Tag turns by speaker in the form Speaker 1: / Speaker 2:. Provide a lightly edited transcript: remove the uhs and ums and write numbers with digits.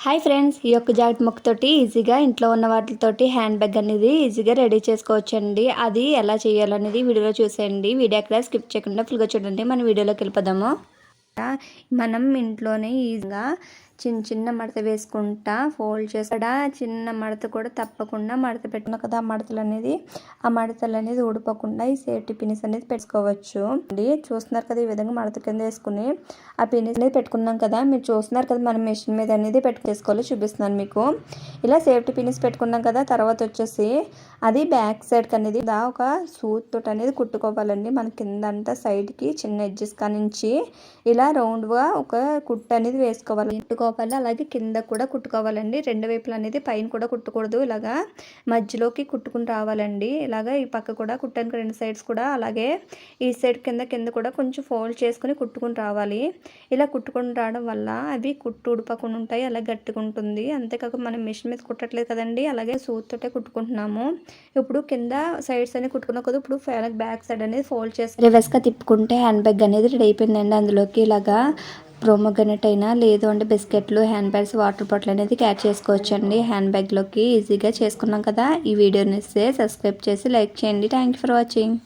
Speaker 1: Hi friends, ఈ యొక్క jacket ముక్కతోటి ఈజీగా ఇంట్లో ఉన్న వాటితోటి హ్యాండ్ బ్యాగ్ అనేది ఈజీగా రెడీ చేసుకోవచ్చండి. అది ఎలా చేయాలనేది వీడియోలో చూసేయండి. వీడియో ఎక్కడ స్కిప్ చేయకుండా ఫుల్గా చూడండి. మన వీడియోలోకి వెళ్ళిపోదాము. మనం ఇంట్లోనే ఈజీగా చిన్న చిన్న మడత వేసుకుంటా ఫోల్డ్ చేస్తా. చిన్న మడత కూడా తప్పకుండా మడత పెట్టుకున్నాం కదా, ఆ మడతలు అనేది ఊడిపోకుండా ఈ సేఫ్టీ పిన్స్ అనేది పెట్టుకోవచ్చు అండి. చూస్తున్నారు కదా, ఈ విధంగా మడత కింద వేసుకుని ఆ పిన్స్ అనేది పెట్టుకున్నాం కదా. మీరు చూస్తున్నారు కదా, మనం మెషిన్ మీద అనేది చేసుకోవాలి, చూపిస్తున్నాను మీకు. ఇలా సేఫ్టీ పిన్స్ పెట్టుకున్నాం కదా. తర్వాత వచ్చేసి అది బ్యాక్ సైడ్కి అనేది ఒక సూత్ తోటి అనేది కుట్టుకోవాలండి. మన కింద అంతా సైడ్కి చిన్న ఎడ్జెస్ కానించి ఇలా రౌండ్గా ఒక కుట్టు అనేది వేసుకోవాలి, అలాగే కింద కూడా కుట్టుకోవాలండి. రెండు వైపులు అనేది పైన కూడా కుట్టకూడదు, ఇలాగా మధ్యలోకి కుట్టుకుని రావాలండి. ఇలాగా ఈ పక్క కూడా కుట్టానికి రెండు సైడ్స్ కూడా, అలాగే ఈ సైడ్ కింద కూడా కొంచెం ఫోల్డ్ చేసుకుని కుట్టుకుని రావాలి. ఇలా కుట్టుకుని రావడం వల్ల అవి కుట్టు ఉడిపకుండా ఉంటాయి, అలా గట్టిగా ఉంటుంది. అంతేకాక మనం మిషన్ మీద కుట్టట్లేదు కదండి, అలాగే సూత్ తోటే కుట్టుకుంటున్నాము. ఇప్పుడు కింద సైడ్స్ అనేది కుట్టుకున్నాం కదా, ఇప్పుడు బ్యాక్ సైడ్ అనేది ఫోల్డ్ చేసి రివర్స్గా తిప్పుకుంటే హ్యాండ్ బ్యాగ్ అనేది రెడీ అయిపోయిందండి. అందులోకి ఇలాగా ప్రోమోగ్రనైట్ అయినా, లేదు అంటే బిస్కెట్లు, హ్యాండ్ బ్యాగ్స్, వాటర్ బాటిల్ అనేది క్యారీ చేసుకోవచ్చండి. హ్యాండ్ బ్యాగ్లోకి ఈజీగా చేసుకున్నాం కదా. ఈ వీడియోని సబ్స్క్రైబ్ చేసి లైక్ చేయండి. Thank you for watching.